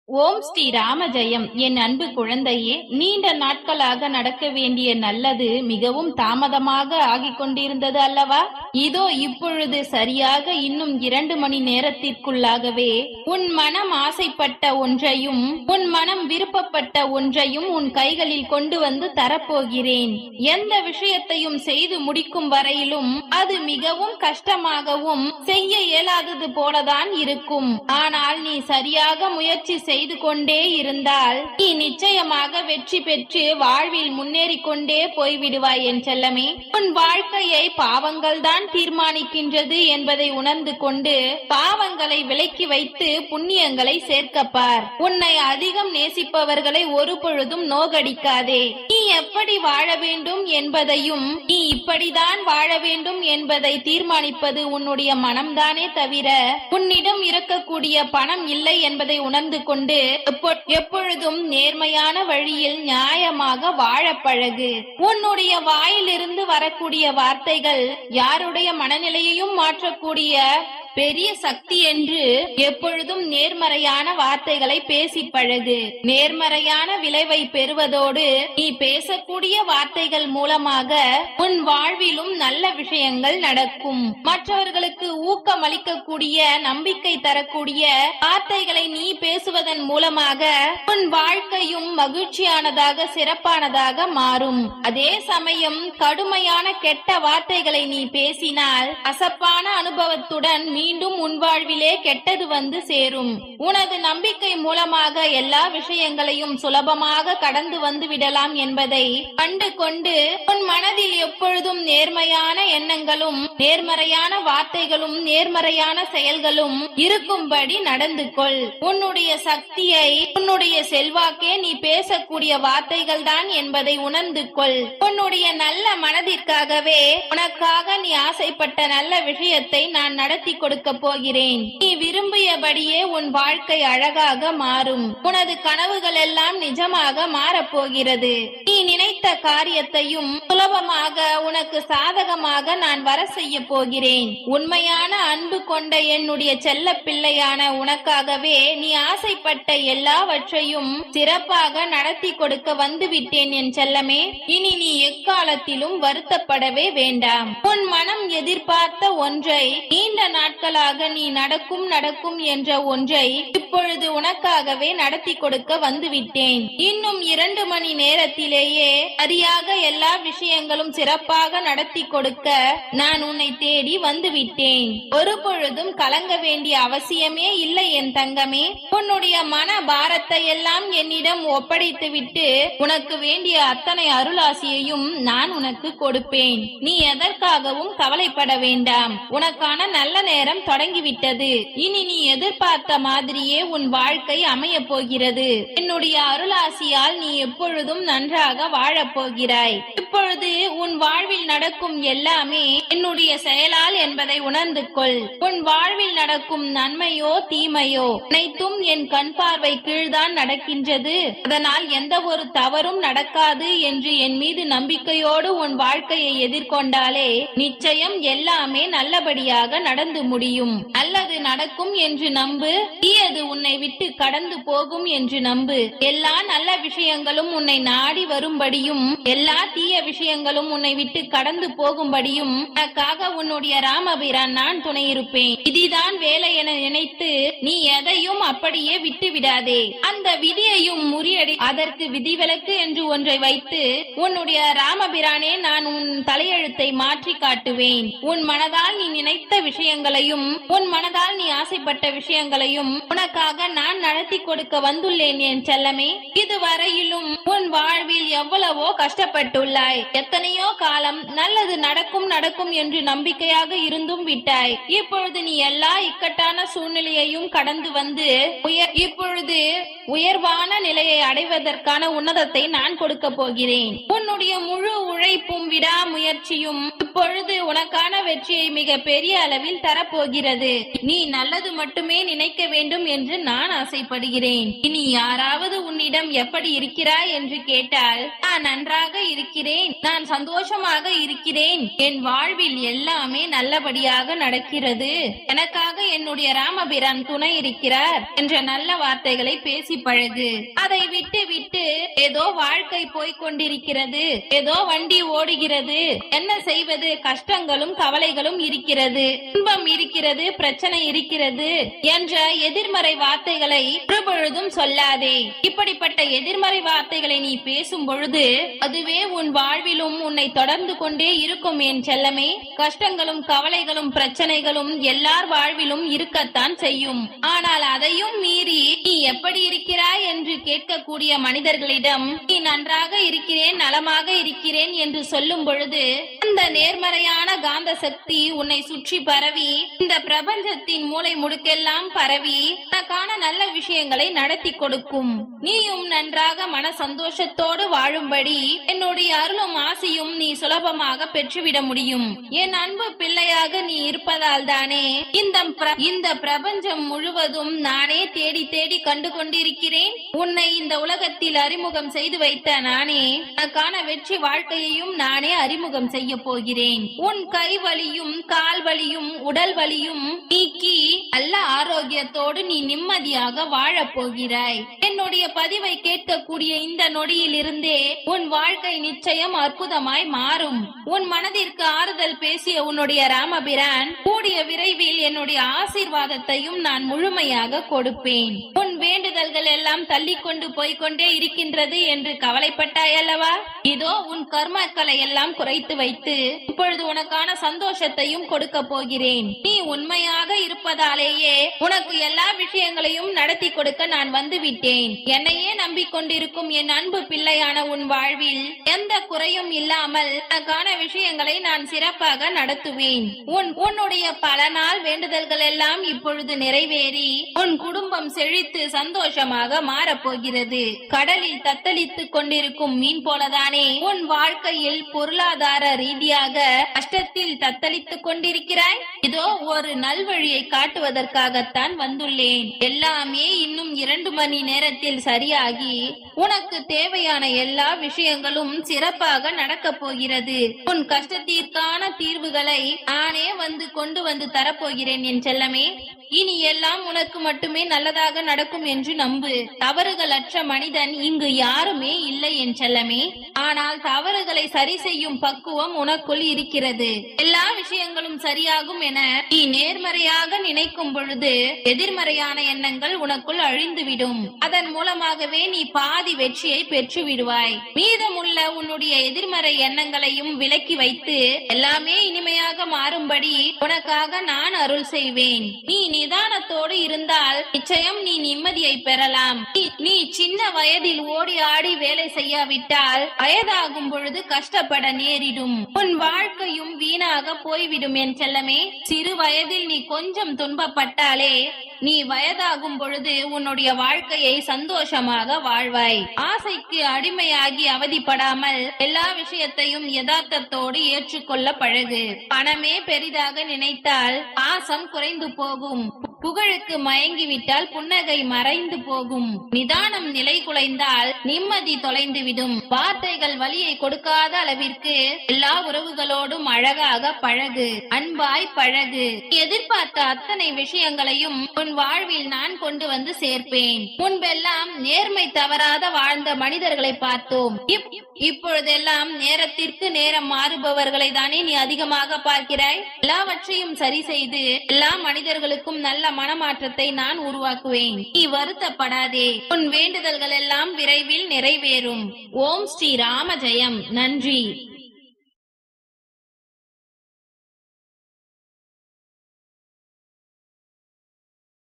ஓம் ஸ்ரீ ராம ஜெயம். என் அன்பு குழந்தையே, நீண்ட நாட்களாக நடக்க வேண்டிய நல்லது மிகவும் தாமதமாக ஆகிக் கொண்டிருந்தது அல்லவா? இதோ இப்பொழுது சரியாக இன்னும் 2 மணி நேரத்திற்குள்ளாகவே உன் மனம் ஆசைப்பட்ட ஒன்றையும் உன் மனம் விருப்பப்பட்ட ஒன்றையும் உன் கைகளில் கொண்டு வந்து தரப்போகிறேன். எந்த விஷயத்தையும் செய்து முடிக்கும் வரையிலும் அது மிகவும் கஷ்டமாகவும் செய்ய இயலாதது போலதான் இருக்கும். ஆனால் நீ சரியாக முயற்சி செய்து கொண்டே இருந்தால் நீ நிச்சயமாக வெற்றி பெற்று வாழ்வில் முன்னேறி கொண்டே போய்விடுவாய் என் செல்லமே. உன் வாழ்க்கையை பாவங்கள் தான் தீர்மானிக்கின்றது என்பதை உணர்ந்து கொண்டு பாவங்களை விலக்கி வைத்து புண்ணியங்களை சேர்க்கப்பார். உன்னை அதிகம் நேசிப்பவர்களை ஒரு பொழுதும் நோகடிக்காதே. நீ எப்படி வாழ வேண்டும் என்பதையும் நீ இப்படிதான் வாழ வேண்டும் என்பதை தீர்மானிப்பது உன்னுடைய மனம்தானே தவிர உன்னிடம் இருக்கக்கூடிய பணம் இல்லை என்பதை உணர்ந்து கொண்டு எப்பொழுதும் நேர்மையான வழியில் நியாயமாக வாழ பழகு. உன்னுடைய வாயிலிருந்து வரக்கூடிய வார்த்தைகள் யாருடைய மனநிலையையும் மாற்றக்கூடிய பெரிய சக்தி என்று எப்பொழுதும் நேர்மறையான வார்த்தைகளை பேசி பழகு. நேர்மறையான விளைவை பெறுவதோடு நீ பேசக்கூடிய வார்த்தைகள் மூலமாக உன் வாழ்விலும் நல்ல விஷயங்கள் நடக்கும். மற்றவர்களுக்கு ஊக்கமளிக்கக்கூடிய நம்பிக்கை தரக்கூடிய வார்த்தைகளை நீ பேசுவதன் மூலமாக உன் வாழ்க்கையும் மகிழ்ச்சியானதாக சிறப்பானதாக மாறும். அதே சமயம் கடுமையான கெட்ட வார்த்தைகளை நீ பேசினால் அசப்பான அனுபவத்துடன் மீண்டும் உன் வாழ்விலே கெட்டது வந்து சேரும். உனது நம்பிக்கை மூலமாக எல்லா விஷயங்களையும் சுலபமாக கடந்து வந்து விடலாம் என்பதை கண்டு கொண்டு உன் மனதில் எப்பொழுதும் நேர்மையான எண்ணங்களும் நேர்மறையான வார்த்தைகளும் நேர்மறையான செயல்களும் இருக்கும்படி நடந்து கொள். உன்னுடைய சக்தியை உன்னுடைய செல்வாக்கே நீ பேசக்கூடிய வார்த்தைகள் தான் என்பதை உணர்ந்து கொள். உன்னுடைய நல்ல மனதிற்காகவே உனக்காக நீ ஆசைப்பட்ட நல்ல விஷயத்தை நான் நடத்தி கொடுக்க போகிறேன். நீ விரும்பியபடியே உன் வாழ்க்கை அழகாக மாறும். உனது கனவுகள் எல்லாம் நிஜமாக மாறப்போகிறது. நீ நினைத்த காரியத்தையும் சுலபமாக உனக்கு சாதகமாக நான் வர செய்ய போகிறேன். உண்மையான அன்பு கொண்ட என்னுடைய செல்ல பிள்ளையான உனக்காகவே நீ ஆசைப்பட்ட எல்லாவற்றையும் சிறப்பாக நடத்தி கொடுக்க வந்துவிட்டேன் என் செல்லமே. இனி நீ எக்காலத்திலும் வருத்தப்படவே வேண்டாம். உன் மனம் எதிர்பார்த்த ஒன்றை நீண்ட நாட்களாக நீ நடக்கும் என்ற ஒன்றை இப்பொழுது உனக்காகவே நடத்தி கொடுக்க வந்துவிட்டேன். இன்னும் 2 மணி நேரத்திலேயே சரியாக எல்லா விஷயங்களும் சிறப்பாக நடத்தி கொடுக்க நான் உன்னை தேடி வந்துவிட்டேன். ஒரு பொழுதும் கலங்க வேண்டிய அவசியமே இல்லை என் தங்கமே. உன்னுடைய மன பாரத்தை எல்லாம் என்னிடம் ஒப்படைத்து விட்டு உனக்கு வேண்டிய அத்தனை அருளாசியையும் நான் உனக்கு கொடுப்பேன். நீ எதற்காகவும் கவலைப்பட வேண்டாம். உனக்கான நல்ல நேரம் தொடங்கிவிட்டது. இனி நீ எதிர்பார்த்த மாதிரியே உன் வாழ்க்கை அமைய போகிறது. என்னுடைய அருளாசியால் நீ எப்பொழுதும் நன்றாக வாழப் போகிறாய். இப்பொழுது உன் வாழ்வில் நடக்கும் எல்லாமே என்னுடைய செயலால் என்பதை உணர்ந்து கொள். உன் வாழ்வில் நடக்கும் நன்மையோ தீமையோ அனைத்தும் என் கண் பார்வை கீழ்தான் நடக்கின்றது. அதனால் எந்த ஒரு தவறும் நடக்காது என்று என் மீது நம்பிக்கையோடு உன் வாழ்க்கையை எதிர்கொண்டாலே நிச்சயம் எல்லாமே நல்லபடியாக நடந்து முடியும். நல்லது நடக்கும் என்று நம்பு. தீயது உன்னை விட்டு கடந்து போகும் என்று நம்பு. எல்லா நல்ல விஷயங்களும் உன்னை நாடி வரும்படியும் எல்லா தீய விஷயங்களும் உன்னை விட்டு கடந்து போகும்படியும் உனக்காக உன்னுடைய ராமபிரான் நான் துணை இருப்பேன். விதிதான் வேலை என நினைத்து நீ எதையும் அப்படியே விட்டு விடாதே. அந்த விதியையும் முறியடி அதற்கு விதிவிலக்கு என்று ஒன்றை வைத்து உன்னுடைய ராமபிரானே நான் உன் தலையெழுத்தை மாற்றி காட்டுவேன். உன் மனதால் நீ நினைத்த விஷயங்களையும் உன் மனதால் நீ ஆசைப்பட்ட விஷயங்களையும் உனக்காக நான் நடத்தி கொடுக்க வந்துள்ளேன் என் செல்லமே. இதுவரையிலும் உன் வாழ்வில் எவ்வளவோ கஷ்டப்பட்டுள்ளாய். எத்தனையோ காலம் நல்லது நடக்கும் என்று நம்பிக்கையாக இருந்தும் விட்டாய். இப்பொழுது நீ எல்லா இக்கட்டான சூழ்நிலையையும் கடந்து வந்து இப்பொழுது உயர்வான நிலையை அடைவதற்கான உன்னதத்தை நான் கொடுக்க போகிறேன். உன்னுடைய முழு உழைப்பும் விடாமுயற்சியும் இப்பொழுது உனக்கான வெற்றியை மிக பெரிய அளவில் தரப்போகிறது. நீ நல்லது மட்டுமே நினைக்க வேண்டும் என்று நான் ஆசைப்படுகிறேன். இனி யாராவது உன்னிடம் எப்படி இருக்கிறாய் என்று கேட்டால் நான் நன்றாக இருக்கிறேன், நான் சந்தோஷமாக இருக்கிறேன், என் வாழ்வில் எல்லாமே நல்லபடியாக நடக்கிறது, எனக்காக என்னுடைய ராமபிரான் துணை இருக்கிறார் என்ற நல்ல வார்த்தை வார்த்தைகளை பேசி பழகு. அதை விட்டு விட்டு ஏதோ வாழ்க்கை போய்கொண்டிருக்கிறது, ஏதோ வண்டி ஓடுகிறது, என்ன செய்வது, கஷ்டங்களும் கவலைகளும் இருக்கிறது, துன்பம் இருக்கிறது, பிரச்சனை இருக்கிறது என்ற எதிர்மறை வார்த்தைகளை ஒருபொழுதும் சொல்லாதே. இப்படிப்பட்ட எதிர்மறை வார்த்தைகளை நீ பேசும் பொழுது அதுவே உன் வாழ்விலும் உன்னை தொடர்ந்து கொண்டே இருக்கும் என் செல்லமே. கஷ்டங்களும் கவலைகளும் பிரச்சனைகளும் எல்லார் வாழ்விலும் இருக்கத்தான் செய்யும். ஆனால் அதையும் மீறி நீ எப்படி இருக்கிறாய் என்று கேட்கக்கூடிய மனிதர்களிடம் நீ நன்றாக இருக்கிறேன், நலமாக இருக்கிறேன் என்று சொல்லும் பொழுது அந்த நேர்மறையான காந்த சக்தி உன்னை சுற்றி பரவி இந்த பிரபஞ்சத்தின் மூளை முடுக்கெல்லாம் பரவி தனக்கான நல்ல விஷயங்களை நடத்தி கொடுக்கும். நீயும் நன்றாக மன சந்தோஷத்தோடு வாழும்படி என்னுடைய அருளும் ஆசையும் நீ சுலபமாக பெற்றுவிட முடியும். என் அன்பு பிள்ளையாக நீ இருப்பதால் தானே இந்த பிரபஞ்சம் முழுவதும் நானே தேடி தேடி கண்டு கொண்டிருக்கிறேன். உன்னை இந்த உலகத்தில் அறிமுகம் செய்து வைத்த நானே தனக்கான வெற்றி வாழ்க்கையையும் நானே அறிமுகம் செய்ய போகிறேன். உன் கை வலியும் கால் வலியும் உடல் வலியும் நீக்கி நல்ல ஆரோக்கியத்தோடு நீ நிம்மதியாக வாழப் போகிறாய். என்னுடைய பதிவை கேட்கக்கூடிய இந்த நொடியில் இருந்தே உன் வாழ்க்கை நிச்சயம் அற்புதமாய் மாறும். உன் மனதிற்கு ஆறுதல் பேசிய உன்னுடைய ராமபிரான் கூடிய விரைவில் என்னுடைய ஆசீர்வாதத்தையும் நான் முழுமையாக கொடுப்பேன். உன் வேண்டுதல்கள் எல்லாம் தள்ளி கொண்டு போய்கொண்டே இருக்கின்றது என்று கவலைப்பட்டாய் அல்லவா? இதோ உன் கர்மக்களை எல்லாம் குறைத்து வைத்து இப்பொழுது உனக்கான சந்தோஷத்தையும் கொடுக்க போகிறேன். நீ உண்மையாக இருப்பதாலேயே உனக்கு எல்லா விஷயங்களையும் நடத்தி கொடுக்க நான் வந்து விட்டேன். என்னையே நம்பிக்கொண்டிருக்கும் என் அன்பு பிள்ளையான உன் வாழ்வில் எந்த குறையும் இல்லாமல் உனக்கான விஷயங்களை நான் சிறப்பாக நடத்துவேன். உன்னுடைய பல நாள் வேண்டுதல்கள் எல்லாம் இப்பொழுது நிறைவேறி உன் குடும்பம் செழித்து சந்தோஷமாக மாறப்போகிறது. கடலில் தத்தளித்துக் கொண்டிருக்கும் மீன் போலதானே உன் வாழ்க்கையில் பொருளாதார ரீதியாக கஷ்டத்தில் தத்தளித்துக் கொண்டிருக்கிறாய். இதோ ஒரு நல்வழியை காட்டுவதற்காகத்தான் வந்துள்ளேன். எல்லாமே இன்னும் 2 மணி நேரத்தில் சரியாகி உனக்கு தேவையான எல்லா விஷயங்களும் சிறப்பாக நடக்கப் போகிறது. உன் கஷ்டத்திற்கான தீர்வுகளை நானே கொண்டு வந்து தரப்போகிறேன் என் செல்லமே. இனி எல்லாம் உனக்கு மட்டுமே நல்லதாக நடக்கும் என்று நம்பு. தவறுகளற்ற மனிதன் இங்கு யாருமே இல்லை என் செல்லமே. ஆனால் தவறுகளை சரி செய்யும் பக்குவம் உனக்குள் இருக்கிறது. எல்லா விஷயங்களும் சரியாகும் என நீ நேர்மறையாக நினைக்கும் பொழுது எதிர்மறையான எண்ணங்கள் உனக்குள் அழிந்துவிடும். அதன் மூலமாகவே நீ பாதி வெற்றியை பெற்று விடுவாய். மீதமுள்ள உன்னுடைய எதிர்மறை எண்ணங்களையும் விலக்கி வைத்து எல்லாமே இனிமையாக மாறும்படி உனக்காக நான் அருள் செய்வேன். நீ நிதானத்தோடு இருந்தால் நிச்சயம் நீ நிம்மதியை பெறலாம். நீ சின்ன வயதில் ஓடி ஆடி வேலை செய்யாவிட்டால் வயதாகும் பொழுது கஷ்டப்பட நேரிடும். உன் வாழ்க்கையும் வீணாக போய்விடும் என் செல்லமே. சிறு வயதில் நீ கொஞ்சம் துன்பப்பட்டாலே நீ வயதாகும் பொழுது உன்னுடைய வாழ்க்கையை சந்தோஷமாக வாழ்வாய். ஆசைக்கு அடிமையாகி அவதிப்படாமல் எல்லா விஷயத்தையும் யதார்த்தத்தோடு ஏற்றுக்கொள்ள பழகு. பணமே பெரிதாக நினைத்தால் பாசம் குறைந்து போகும். புகழுக்கு மயங்கிவிட்டால் புன்னகை மறைந்து போகும். நிதானம் நிலை குலைந்தால் நிம்மதி தொலைந்துவிடும். வார்த்தைகள் வலியை கொடுக்காத அளவிற்கு எல்லா உறவுகளோடும் அழகாக பழகு, அன்பாய் பழகு. எதிர்பார்த்த அத்தனை விஷயங்களையும் உன் வாழ்வில் நான் கொண்டு வந்து சேர்ப்பேன். முன்பெல்லாம் நேர்மை தவறாத வாழ்ந்த மனிதர்களை பார்த்தோம். இப்பொழுதெல்லாம் நேரத்திற்கு நேரம் மாறுபவர்களை தானே நீ அதிகமாக பார்க்கிறாய். எல்லாவற்றையும் சரி செய்து எல்லா மனிதர்களுக்கும் நல்ல மனமாற்றத்தை நான் உருவாக்குவேன். நீ வருத்தப்படாதே. உன் வேண்டுதல்கள் எல்லாம் விரைவில் நிறைவேறும். ஓம் ஸ்ரீ ராம ஜெயம். நன்றி.